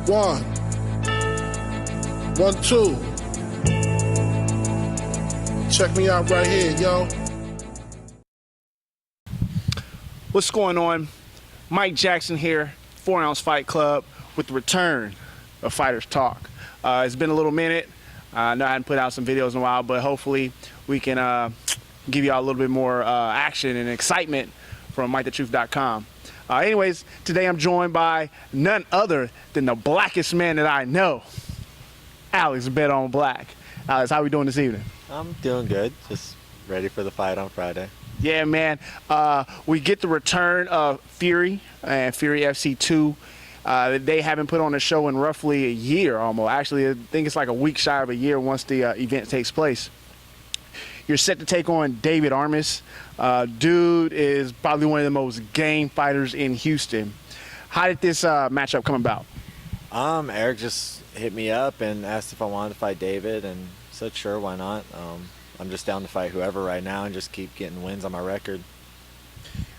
One. 1, 2. Check me out right here, yo. What's going on? Mike Jackson here, 4 Ounce Fight Club, with the return of Fighters Talk. It's been a little minute. I know I hadn't put out some videos in a while, but hopefully we can give y'all a little bit more action and excitement from MikeTheTruth.com. Anyways, today I'm joined by none other than the blackest man that I know, Alex Bet on Black. Alex, how we doing this evening? I'm doing good. Just ready for the fight on Friday. Yeah, man. We get the return of Fury and Fury FC2. They haven't put on a show in roughly a year almost. Actually, I think it's like a week shy of a year once the event takes place. You're set to take on David Armas. Dude is probably one of the most game fighters in Houston. How did this matchup come about? Eric just hit me up and asked if I wanted to fight David, and said sure, why not. I'm just down to fight whoever right now and just keep getting wins on my record.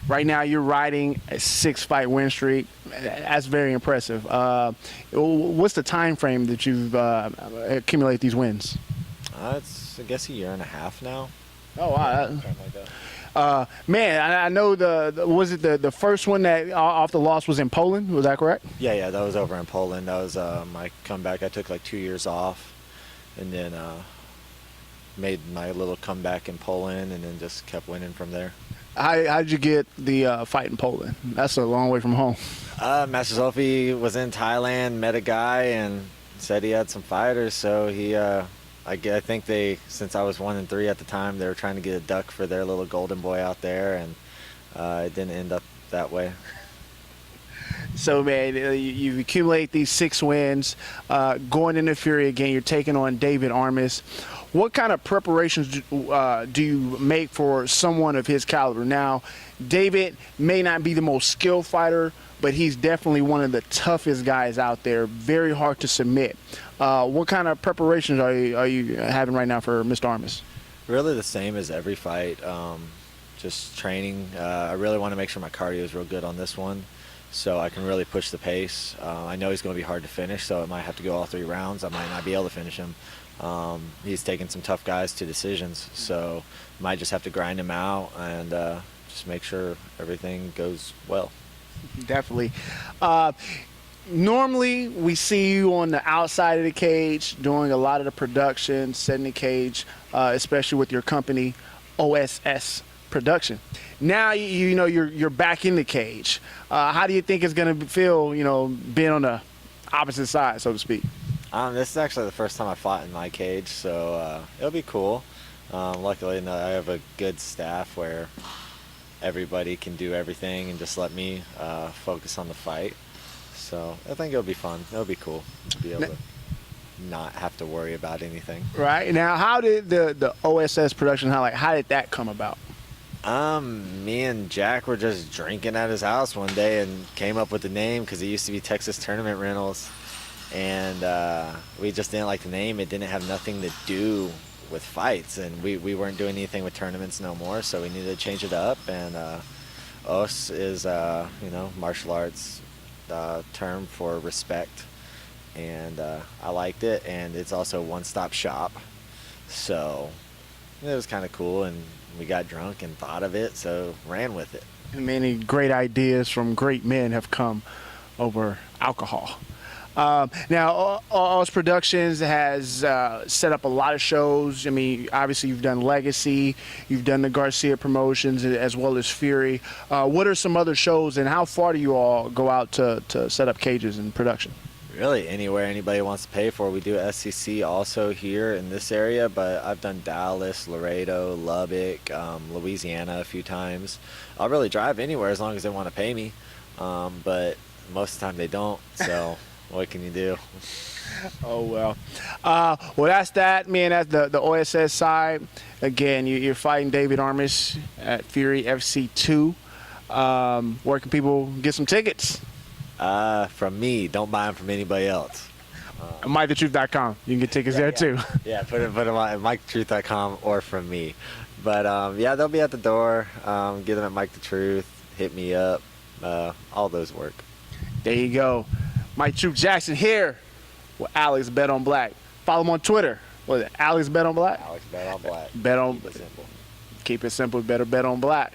Right now, you're riding a 6-fight win streak. That's very impressive. What's the time frame that you've accumulated these wins? It's, I guess, a year and a half now. Oh, wow. Something like that. Man, I know was it the first one that off the loss was in Poland? Was that correct? Yeah, that was over in Poland. That was my comeback. I took like 2 years off, and then made my little comeback in Poland, and then just kept winning from there. How did you get the fight in Poland? That's a long way from home. Master Zolfi was in Thailand, met a guy, and said he had some fighters. So he, I think they, since I was 1-3 at the time, they were trying to get a duck for their little golden boy out there, and it didn't end up that way. So, man, you accumulate these 6 wins. Going into Fury again, you're taking on David Armas. What kind of preparations do you make for someone of his caliber? Now, David may not be the most skilled fighter, but he's definitely one of the toughest guys out there, very hard to submit. What kind of preparations are you having right now for Mr. Armas? Really the same as every fight, just training. I really want to make sure my cardio is real good on this one, so I can really push the pace. I know he's going to be hard to finish, so it might have to go all 3 rounds. I might not be able to finish him. He's taking some tough guys to decisions, so might just have to grind him out and just make sure everything goes well. Definitely. Normally, we see you on the outside of the cage doing a lot of the production, setting the cage, especially with your company, OSS Production. Now, you know you're back in the cage. How do you think it's going to feel, being on the opposite side, so to speak? This is actually the first time I fought in my cage, so it'll be cool. Luckily, I have a good staff where everybody can do everything and just let me focus on the fight. So I think it'll be fun. It'll be cool to be able to not have to worry about anything. Right. Now, how did the OSS Production, how did that come about? Me and Jack were just drinking at his house one day and came up with the name because it used to be Texas Tournament Rentals. And we just didn't like the name. It didn't have nothing to do with fights, and we weren't doing anything with tournaments no more, so we needed to change it up. And OS is martial arts term for respect, and I liked it, and it's also one-stop shop, so it was kind of cool, and we got drunk and thought of it, so ran with it. Many great ideas from great men have come over alcohol. Now, OS Productions has set up a lot of shows. I mean, obviously you've done Legacy, you've done the Garcia promotions, as well as Fury. What are some other shows, and how far do you all go out to set up cages and production? Really, anywhere anybody wants to pay for. We do SCC also here in this area, but I've done Dallas, Laredo, Lubbock, Louisiana a few times. I'll really drive anywhere as long as they want to pay me, but most of the time they don't, so... What can you do? Oh, well. Well, that's that, man. That's the OSS side. Again, you're fighting David Armas at Fury FC2. Where can people get some tickets? From me. Don't buy them from anybody else. MikeTheTruth.com. You can get tickets there, too. Yeah, put them on MikeTheTruth.com or from me. But, yeah, they'll be at the door. Get them at Mike the Truth. Hit me up. All those work. There you go. Mike Troop Jackson here with Alex Bet on Black. Follow him on Twitter. What is it? Alex Bet on Black? Alex Bet on Black. Bet on. Keep it simple. Keep it simple. Better bet on black.